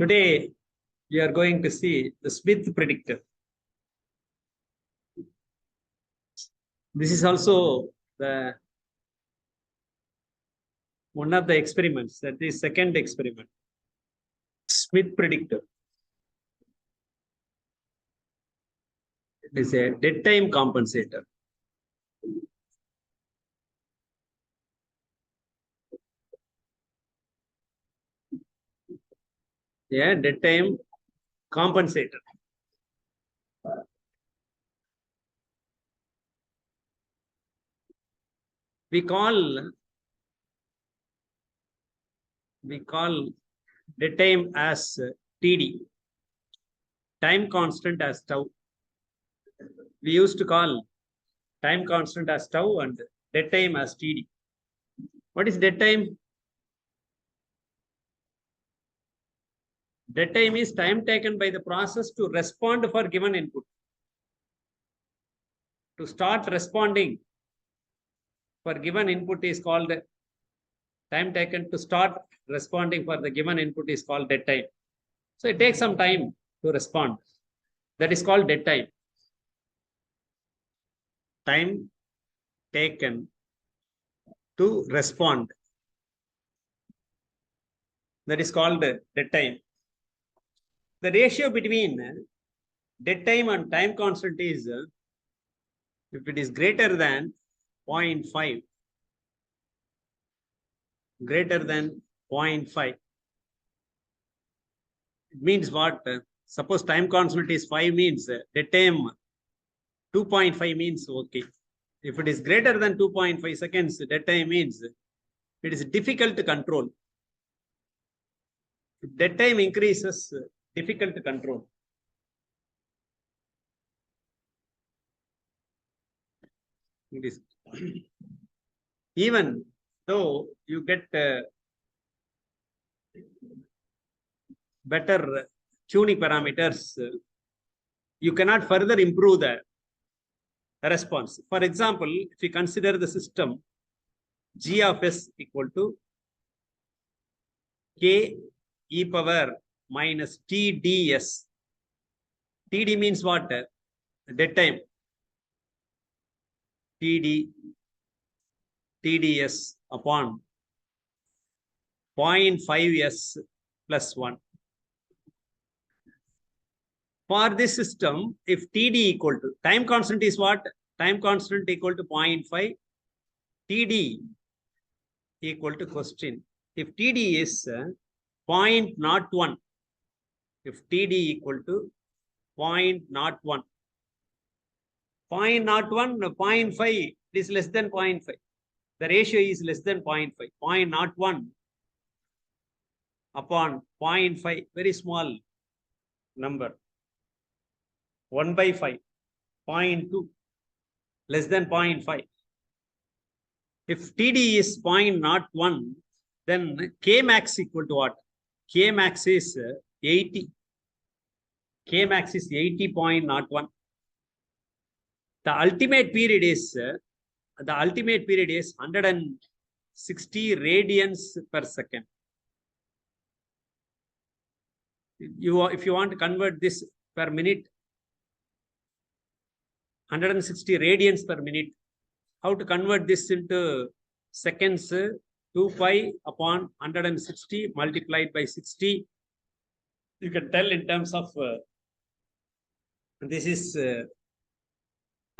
Today, we are going to see the Smith predictor. This is also the one of the experiments, that is second experiment. Smith predictor. It is a dead time compensator. Yeah, dead time compensator. We call dead time as TD, time constant as tau. We used to call time constant as tau and dead time as TD. What is dead time? Dead time is time taken by the process to respond for given input. To start responding for given input is called time taken to start responding for the given input is called dead time. So it takes some time to respond. That is called dead time. Time taken to respond. That is called dead time. The ratio between dead time and time constant is if it is greater than 0.5, greater than 0.5. It means what? Suppose time constant is 5 means dead time 2.5 means okay. If it is greater than 2.5 seconds, dead time means it is difficult to control. If dead time increases, difficult to control. It is even though you get better tuning parameters, you cannot further improve the response. For example, if you consider the system G of S equal to K e power minus TDS. TD means what? Dead time. TDS upon 0.5S plus 1. For this system, if TD equal to, time constant is what? Time constant equal to 0.5, TD equal to question. If TD is 0.01, if TD equal to 0.01, 0.01, 0.5 is less than 0.5. The ratio is less than 0.5. 0.01 upon 0.5, very small number. 1 by 5, 0.2, less than 0.5. If TD is 0.01, then K max equal to what? K max is 80. K max is 80.01. The ultimate period is 160 radians per second. If you want to convert this per minute, 160 radians per minute. How to convert this into seconds? 2 pi upon 160 multiplied by 60. You can tell in terms of this is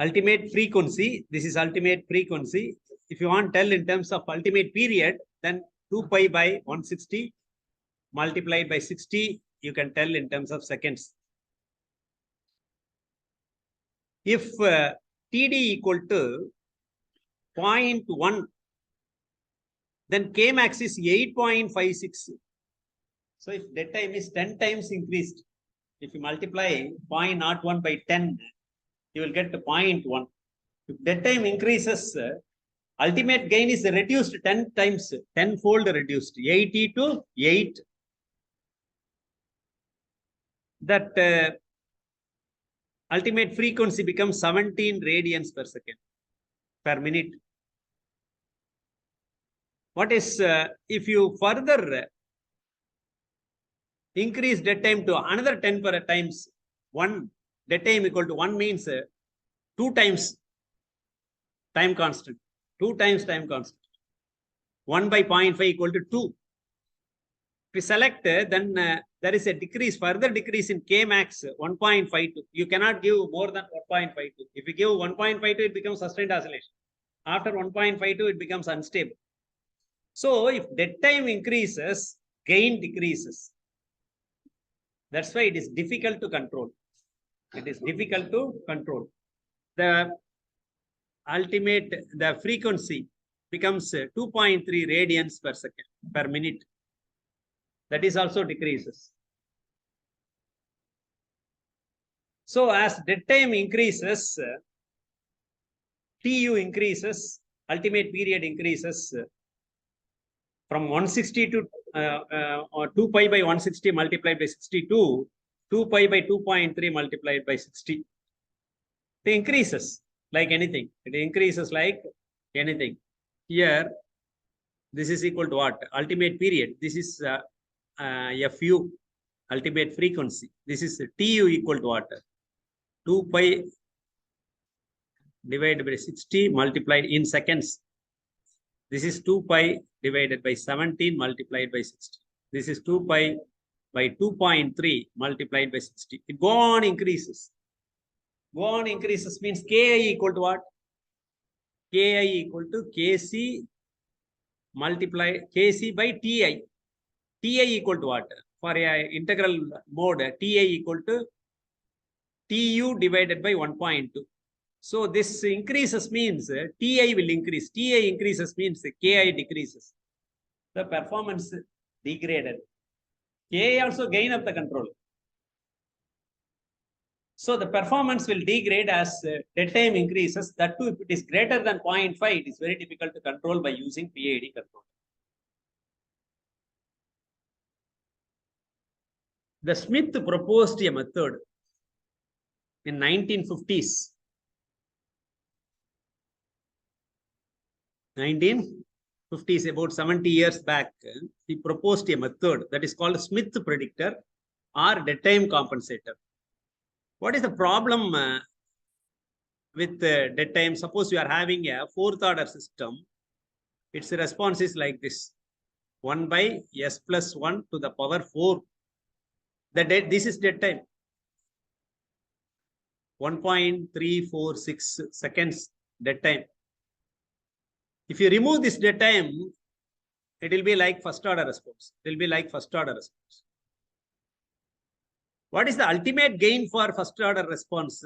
ultimate frequency. This is ultimate frequency. If you want to tell in terms of ultimate period, then 2 pi by 160 multiplied by 60, you can tell in terms of seconds. If TD equal to 0.1, then K max is 8.56. So if dead time is 10 times increased, if you multiply 0.01 by 10, you will get to 0.1. If dead time increases, ultimate gain is reduced 10 times, 10-fold reduced, 80 to 8. That ultimate frequency becomes 17 radians per second, per minute. What is, if you further increase dead time to another 10 per times 1, dead time equal to 1 means 2 times time constant. 2 times time constant. 1 by 0.5 equal to 2. If we select, then there is a decrease, further decrease in K max 1.52. You cannot give more than 1.52. If you give 1.52, it becomes sustained oscillation. After 1.52, it becomes unstable. So if dead time increases, gain decreases. That's why it is difficult to control. It is difficult to control. The ultimate, the frequency becomes 2.3 radians per second, per minute. That is also decreases. So as dead time increases, TU increases, ultimate period increases from 160 to 2 pi by 160 multiplied by 62, 2 pi by 2.3 multiplied by 60. It increases like anything. It increases like anything. Here, this is equal to what? Ultimate period. This is FU, ultimate frequency. This is TU equal to what? 2 pi divided by 60 multiplied in seconds. This is 2 pi divided by 17 multiplied by 60. This is 2 pi by 2.3 multiplied by 60. It go on increases. Go on increases means Ki equal to what? Ki equal to Kc multiplied Kc by Ti. Ti equal to what? For a integral mode, Ti equal to Tu divided by 1.2. So this increases means Ti will increase. Ti increases means Ki decreases. The performance degraded. Ki also gain of the control. So the performance will degrade as dead time increases. That too, if it is greater than 0.5, it is very difficult to control by using PID control. The Smith proposed a method in 1950s. 1950s, about 70 years back, he proposed a method that is called Smith predictor or dead time compensator. What is the problem with dead time? Suppose you are having a fourth order system. Its response is like this: 1 by s plus 1 to the power 4. This is dead time. 1.346 seconds dead time. If you remove this dead time, it will be like first order response. It will be like first order response. What is the ultimate gain for first order response?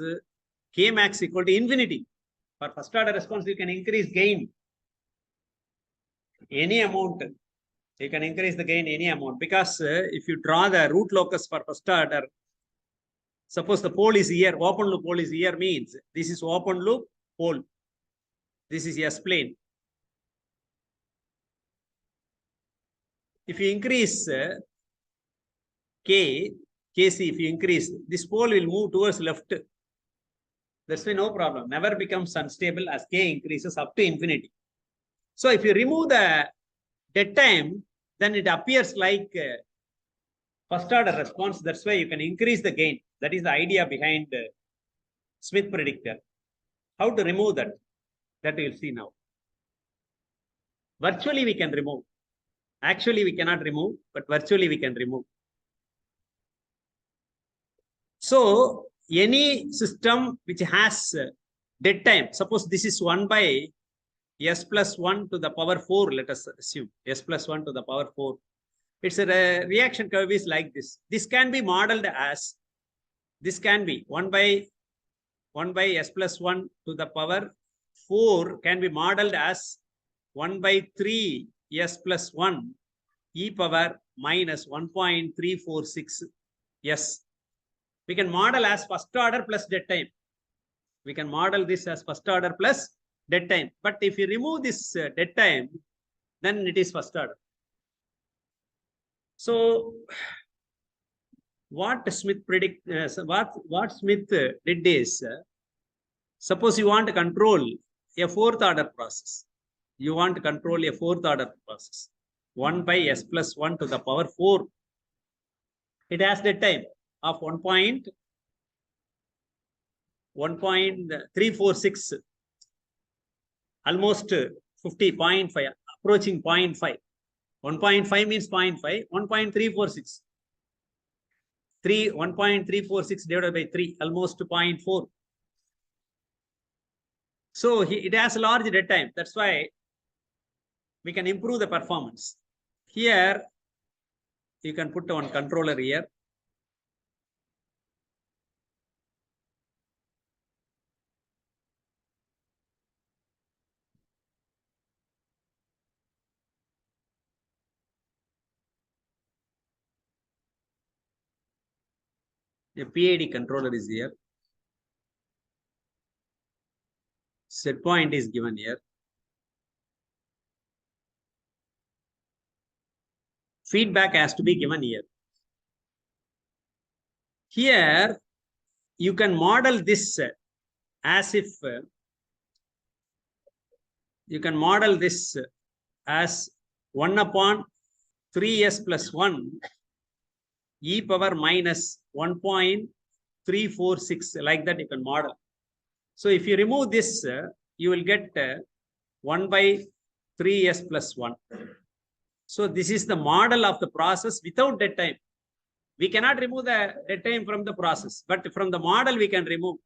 K max equal to infinity. For first order response, you can increase gain any amount. You can increase the gain any amount, because if you draw the root locus for first order, suppose the pole is here, open loop pole is here, means this is open loop pole. This is S plane. If you increase Kc, if you increase, this pole will move towards left. That's why no problem. Never becomes unstable as K increases up to infinity. So if you remove the dead time, then it appears like first order response. That's why you can increase the gain. That is the idea behind Smith predictor. How to remove that? That we'll see now. Virtually we can remove. Actually we cannot remove, but virtually we can remove. So any system which has dead time, suppose this is 1 by s plus 1 to the power 4, let us assume s plus 1 to the power 4. Its a reaction curve is like this. This can be modeled as, this can be 1 by s plus 1 to the power 4 can be modeled as 1 by 3 s plus 1 e power minus 1.346 s. We can model as first order plus dead time. We can model this as first order plus dead time. But if you remove this dead time, then it is first order. So what Smith what Smith did is, suppose you want to control a fourth order process. You want to control a fourth order process. 1 by s plus 1 to the power 4. It has dead time of 1.346, almost 50.5, approaching 0.5. 1.5 means 0.5, 1.346. 1.346 divided by 3, almost 0.4. So it has a large dead time. That's why we can improve the performance. Here, you can put one controller here. A PID controller is here. Set point is given here. Feedback has to be given here. Here, you can model this as if you can model this as 1 upon 3s plus 1 e power minus 1.346, like that you can model. So if you remove this, you will get 1 by 3s plus 1. So this is the model of the process without dead time. We cannot remove the dead time from the process, but from the model we can remove.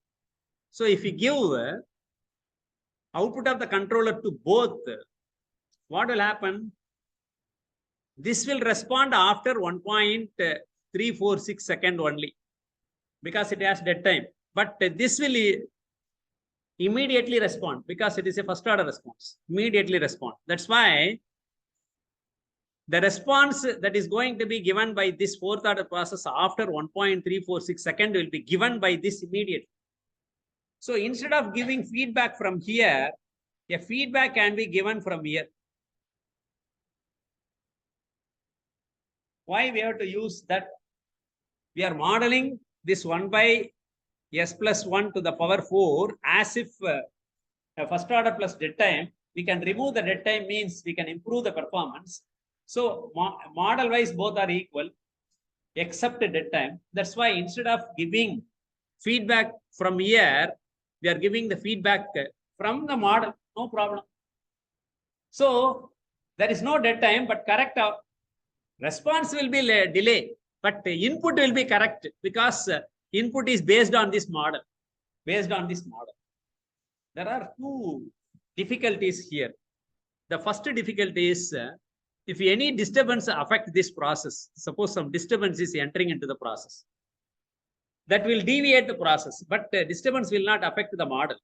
So if you give output of the controller to both, what will happen? This will respond after 1.346 second only, because it has dead time. But this will immediately respond because it is a first order response. Immediately respond. That's why the response that is going to be given by this fourth order process after 1.346 second will be given by this immediately. So instead of giving feedback from here, a feedback can be given from here. Why we have to use that? We are modeling this 1 by s plus 1 to the power 4 as if a first order plus dead time. We can remove the dead time, means we can improve the performance. So model wise both are equal except dead time. That's why instead of giving feedback from here, we are giving the feedback from the model. No problem. So there is no dead time, but correct response will be delay, but input will be correct because input is based on this model. Based on this model. There are two difficulties here. The first difficulty is if any disturbance affect this process, suppose some disturbance is entering into the process, that will deviate the process, but disturbance will not affect the model.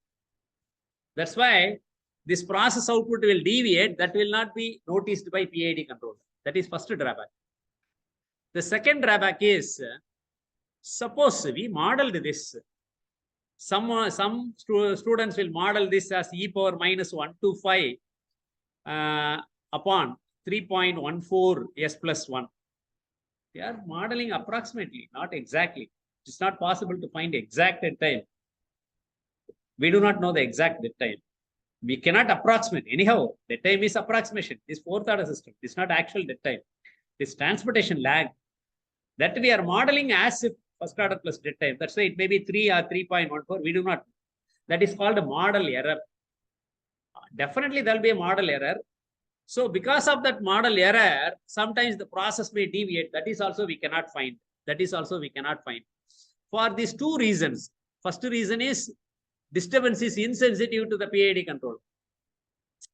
That's why this process output will deviate, that will not be noticed by PID controller. That is first drawback. The second drawback is, suppose we modeled this. Some students will model this as e power minus 125 upon 3.14 s plus 1. They are modeling approximately, not exactly. It's not possible to find exact dead time. We do not know the exact dead time. We cannot approximate. Anyhow, dead time is approximation. This fourth order system. It's not actual dead time. This transportation lag that we are modeling as if first order plus dead time. That's why it may be 3 or 3.14. We do not. That is called a model error. Definitely there will be a model error. So because of that model error, sometimes the process may deviate. That is also we cannot find. That is also we cannot find. For these two reasons. First reason is disturbance is insensitive to the PID control.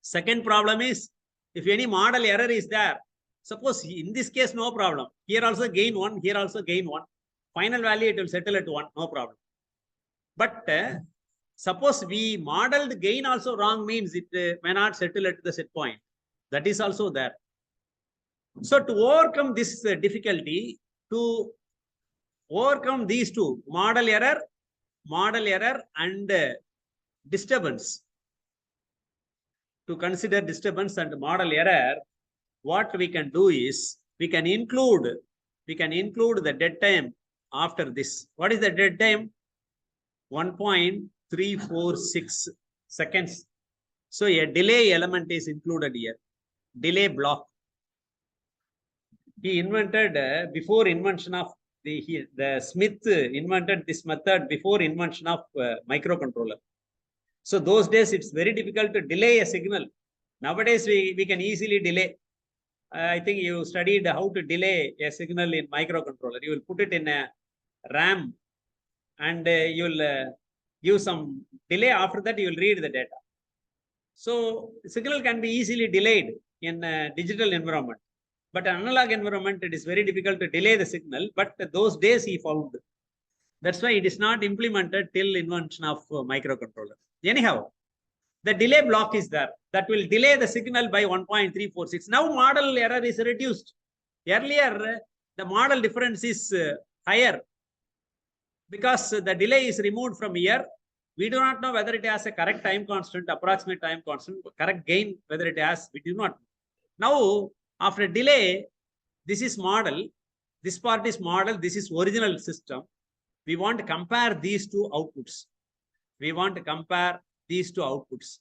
Second problem is if any model error is there, suppose in this case no problem. Here also gain 1, here also gain 1. Final value it will settle at 1, no problem. But suppose we modeled gain also wrong, means it may not settle at the set point. That is also there. So to overcome this difficulty, to overcome these two, model error and disturbance, to consider disturbance and model error, what we can do is we can include the dead time after this. What is the dead time? 1.346 seconds. So a delay element is included here. Delay block. He invented before invention of the Smith invented this method before invention of microcontroller. So those days it's very difficult to delay a signal. Nowadays we can easily delay. I think you studied how to delay a signal in microcontroller. You will put it in a RAM and you will give some delay. After that, you will read the data. So signal can be easily delayed in a digital environment. But analog environment, it is very difficult to delay the signal. But those days he found. That's why it is not implemented till invention of microcontroller. Anyhow, the delay block is there. That will delay the signal by 1.346. Now model error is reduced. Earlier, the model difference is higher. Because the delay is removed from here, we do not know whether it has a correct time constant, approximate time constant, correct gain, whether it has, we do not. Now, after delay, this is model, this part is model, this is original system. We want to compare these two outputs. We want to compare these two outputs.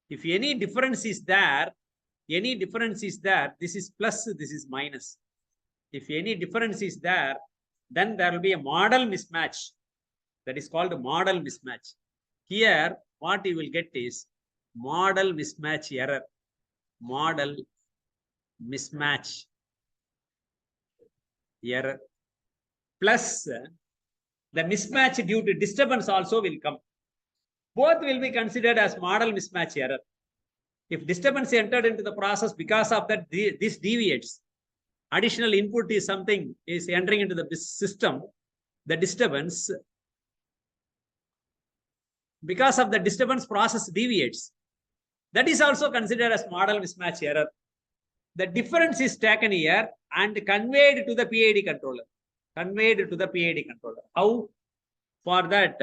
If any difference is there, this is plus, this is minus. If any difference is there, then there will be a model mismatch. That is called a model mismatch. Here, what you will get is model mismatch error. Model mismatch error. Plus, the mismatch due to disturbance also will come. Both will be considered as model mismatch error. If disturbance entered into the process, because of that, this deviates. Additional input is something is entering into the system. The disturbance, because of the disturbance, process deviates. That is also considered as model mismatch error. The difference is taken here and conveyed to the PID controller. Conveyed to the PID controller. How? For that,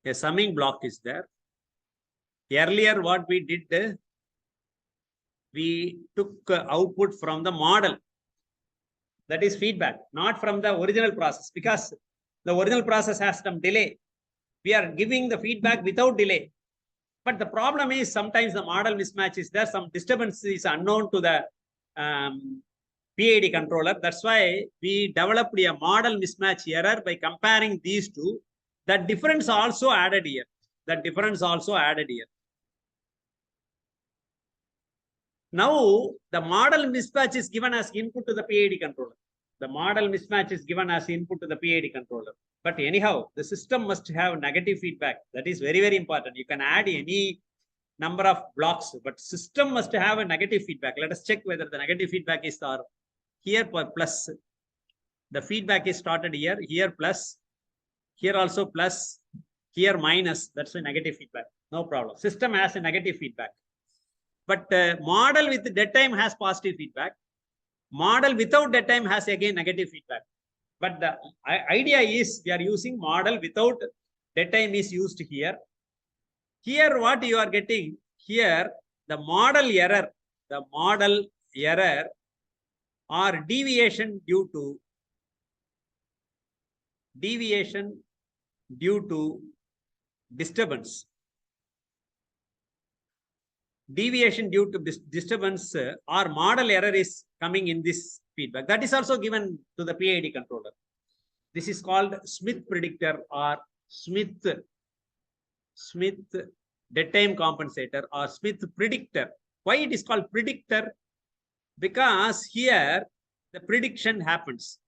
a summing block is there. Earlier, what we did, we took output from the model. That is feedback, not from the original process, because the original process has some delay. We are giving the feedback without delay. But the problem is sometimes the model mismatch is there. Some disturbance is unknown to the PID controller. That's why we developed a model mismatch error by comparing these two. That difference also added here. That difference also added here. Now, the model mismatch is given as input to the PID controller. The model mismatch is given as input to the PID controller. But anyhow, the system must have negative feedback. That is very, very important. You can add any number of blocks, but system must have a negative feedback. Let us check whether the negative feedback is or here plus. The feedback is started here, here plus, here also plus, here minus. That's a negative feedback. No problem. System has a negative feedback. But model with dead time has positive feedback. Model without dead time has again negative feedback. But the idea is we are using model without dead time is used here. Here what you are getting, here the model error or deviation due to disturbance. Deviation due to disturbance or model error is coming in this feedback. That is also given to the PID controller. This is called Smith predictor or Smith dead time compensator or Smith predictor. Why it is called predictor? Because here the prediction happens.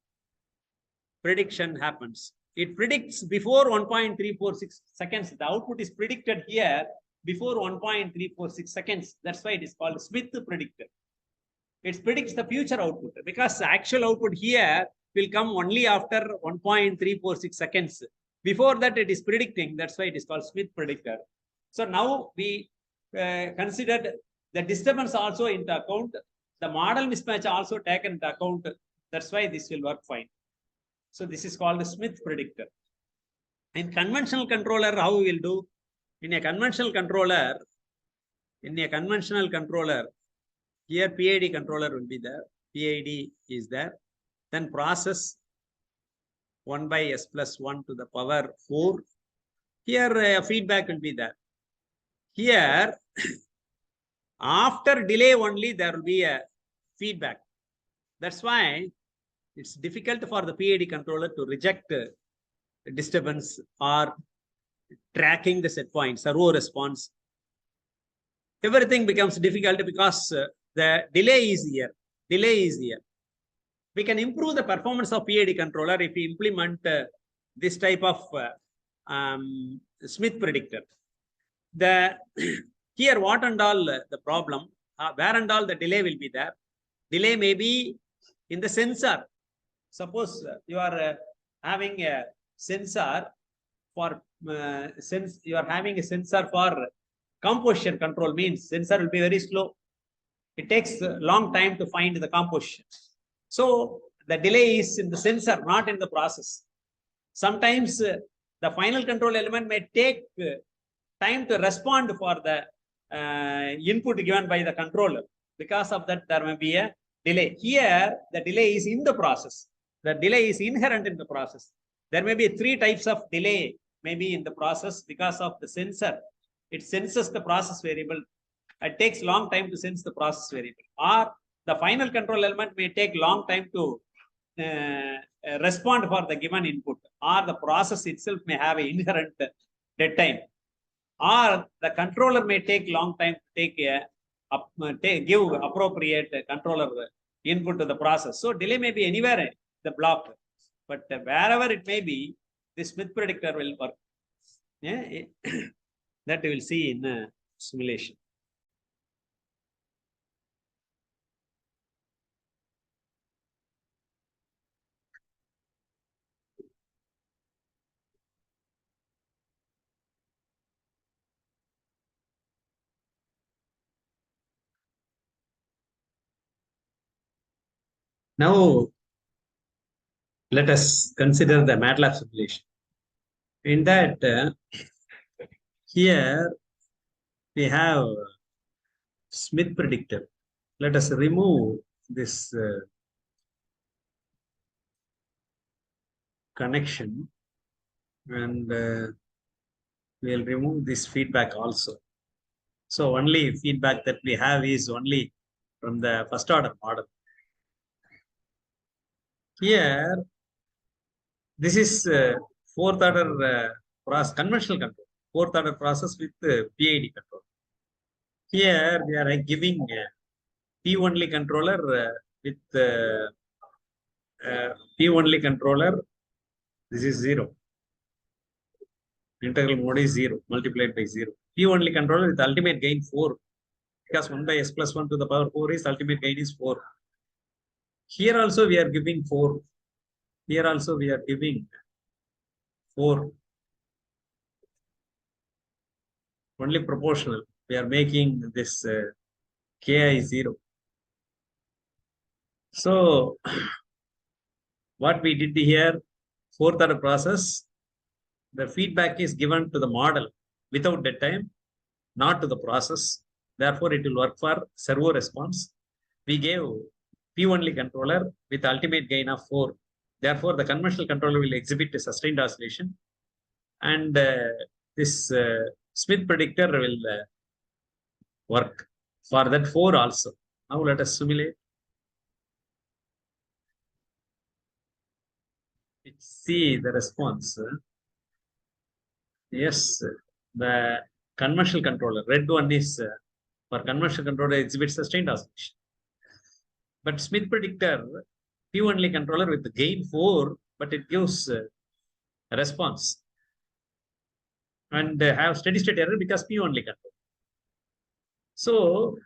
It predicts before 1.346 seconds. The output is predicted here before 1.346 seconds. That's why it is called Smith predictor. It predicts the future output because the actual output here will come only after 1.346 seconds. Before that, it is predicting. That's why it is called Smith predictor. So now we considered the disturbance also into account. The model mismatch also taken into account. That's why this will work fine. So this is called the Smith predictor. In conventional controller, how we will do? In a conventional controller, here PID controller will be there. PID is there. Then process 1 by s plus 1 to the power 4. Here feedback will be there. Here After delay only, there will be a feedback. That's why it's difficult for the PID controller to reject disturbance or tracking the set point, servo response. Everything becomes difficult because the delay is here. Delay is here. We can improve the performance of PID controller if we implement this type of Smith predictor. The here what and all the problem, where and all the delay will be there. Delay may be in the sensor. Suppose you are having a sensor for you are having a sensor for composition control, means sensor will be very slow. It takes a long time to find the composition. So the delay is in the sensor, not in the process. Sometimes the final control element may take time to respond for the input given by the controller. Because of that, there may be a delay. Here, the delay is in the process. The delay is inherent in the process. There may be 3 types of delay maybe in the process because of the sensor. It senses the process variable. It takes long time to sense the process variable. Or the final control element may take long time to respond for the given input. Or the process itself may have an inherent dead time. Or the controller may take long time to give appropriate controller input to the process. So delay may be anywhere in the block, but wherever it may be, this Smith predictor will work. Yeah, that we will see in simulation. Now, let us consider the MATLAB simulation. In that, here we have Smith predictor. Let us remove this connection, and we'll remove this feedback also. So only feedback that we have is only from the first order model. Here, this is fourth order process, conventional control, fourth order process with PID control. Here we are giving P only controller with P only controller. This is 0. Integral mode is 0 multiplied by 0. P only controller with ultimate gain 4, because 1 by s plus 1 to the power 4 is ultimate gain is 4. Here also we are giving 4. Here also we are giving 4. Only proportional. We are making this Ki 0. So what we did here, fourth order process, the feedback is given to the model without dead time, not to the process. Therefore, it will work for servo response. We gave P only controller with ultimate gain of 4. Therefore, the conventional controller will exhibit a sustained oscillation, and this Smith predictor will work for that 4 also. Now let us simulate. See the response. Yes, the conventional controller, red one is for conventional controller exhibits sustained oscillation. But Smith predictor, P only controller with the gain 4, but it gives a response and have steady state error because P only control. So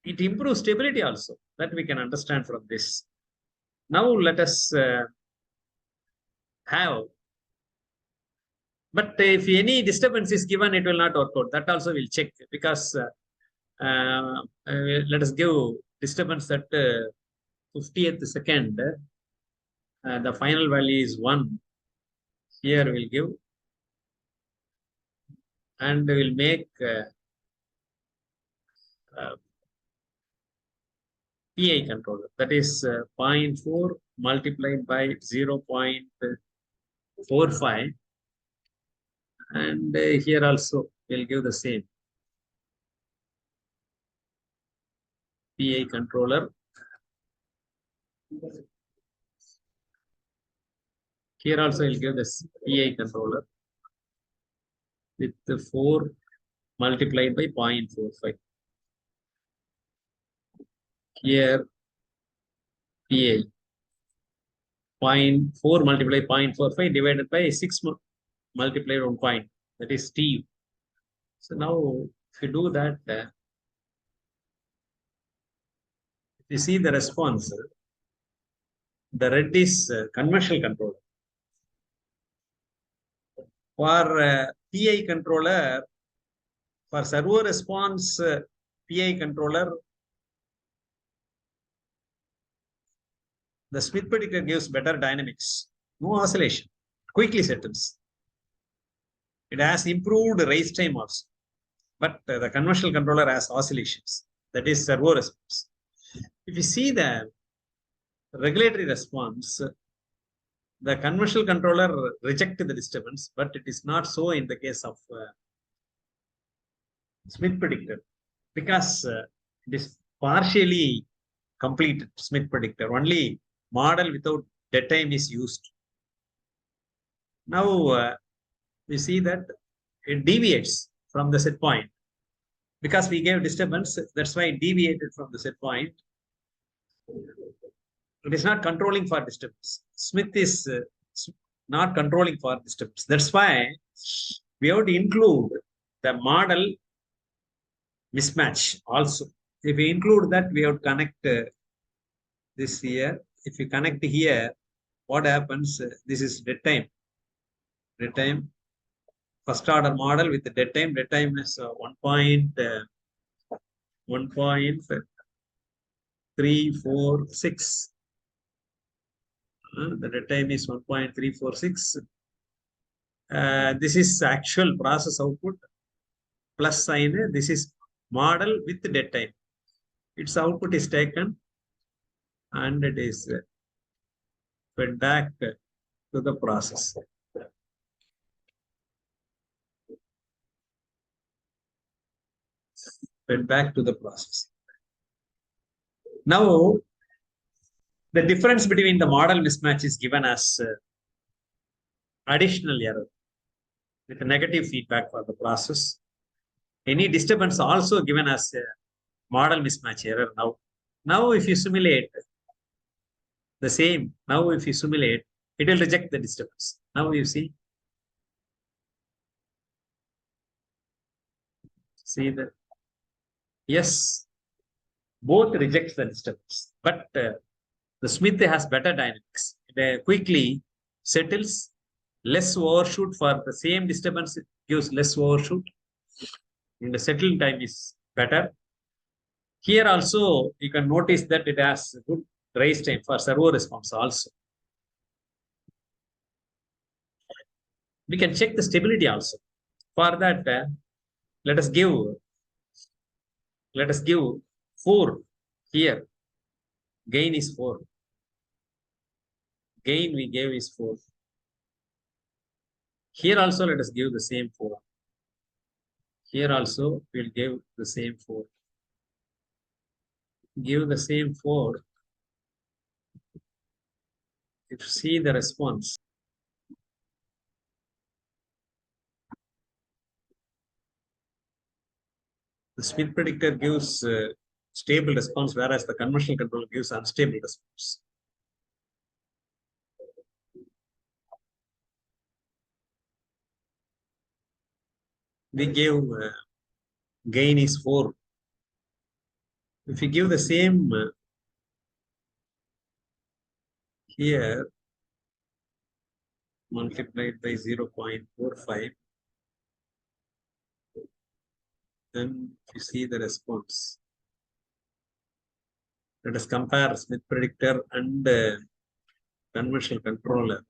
it improves stability also, that we can understand from this. Now let us have, but if any disturbance is given, it will not work out. That also we'll check, because let us give disturbance at 50th second. The final value is 1. Here we'll give, and we'll make PI controller, that is 0.4 multiplied by 0.45, and here also we'll give the same. PI controller. Here also I'll give this PI controller with the 4 multiplied by 0.45. Here PI 0.4 multiplied 0.45 divided by 6 multiplied 1 point. That is T. So now if you do that, if you see the response, the red is conventional controller. For PI controller, for servo response PI controller, the Smith predictor gives better dynamics, no oscillation, quickly settles. It has improved raise time also, but the conventional controller has oscillations. That is servo response. If you see the regulatory response, the conventional controller rejects the disturbance, but it is not so in the case of Smith predictor, because it is partially completed Smith predictor. Only model without dead time is used. Now we see that it deviates from the set point. Because we gave disturbance, that's why it deviated from the set point. It is not controlling for disturbance. Smith is not controlling for disturbance. That's why we have to include the model mismatch also. If we include that, we have to connect this here. If you connect here, what happens? This is dead time. Dead time. First order model with the dead time. Dead time is 1.346. The dead time is 1.346. This is actual process output plus sign. This is model with the dead time. Its output is taken and it is fed back to the process. Fed back to the process. Now, the difference between the model mismatch is given as additional error with a negative feedback for the process. Any disturbance also given as a model mismatch error now. Now, if you simulate the same, now if you simulate, it will reject the disturbance. Now you see that, yes, both rejects the disturbance, but the Smith has better dynamics. It quickly settles, less overshoot for the same disturbance, it gives less overshoot. And the settling time is better. Here also, you can notice that it has good raise time for servo response also. We can check the stability also. For that, let us give 4 here. Gain is 4. Gain we gave is 4. Here also let us give the same 4. Here also we'll give the same 4. Give the same 4. If you see the response, the Smith predictor gives stable response, whereas the conventional controller gives unstable response. We gave gain is 4. If you give the same here, multiplied by 0.45, then you see the response. Let us compare Smith predictor and conventional controller.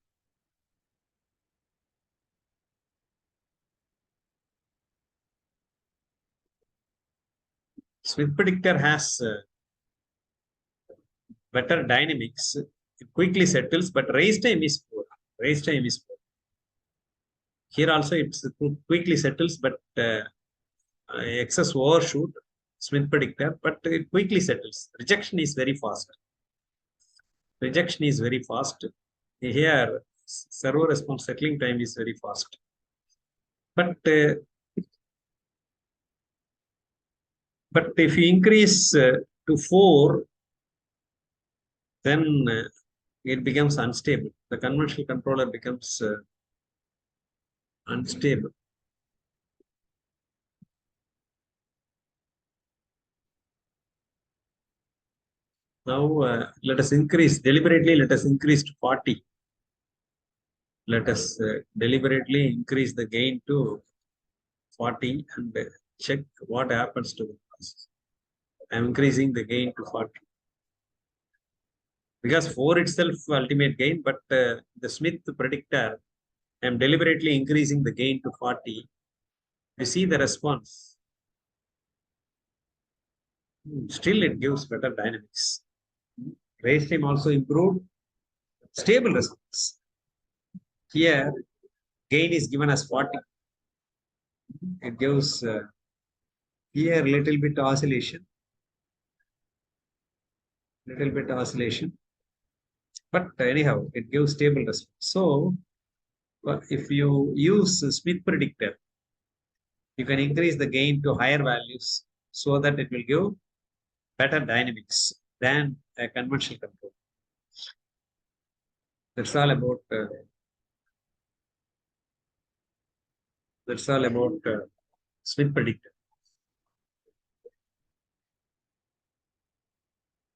Smith predictor has better dynamics. It quickly settles, but raise time is poor. Raise time is poor. Here also it quickly settles, but excess overshoot. Smith predictor, but it quickly settles. Rejection is very fast. Rejection is very fast. Here, servo response settling time is very fast. But if you increase to 4, then it becomes unstable. The conventional controller becomes unstable. Now let us increase deliberately. Let us increase to 40. Let us deliberately increase the gain to 40 and check what happens to the process. I am increasing the gain to 40 because 4 itself ultimate gain, but the Smith predictor, I am deliberately increasing the gain to 40. You see the response. Still, it gives better dynamics. Race time also improved. Stable response. Here, gain is given as 40. It gives here little bit oscillation. Little bit oscillation. But anyhow, it gives stable response. So, if you use Smith predictor, you can increase the gain to higher values so that it will give better dynamics than a conventional control. That's all about Smith predictor.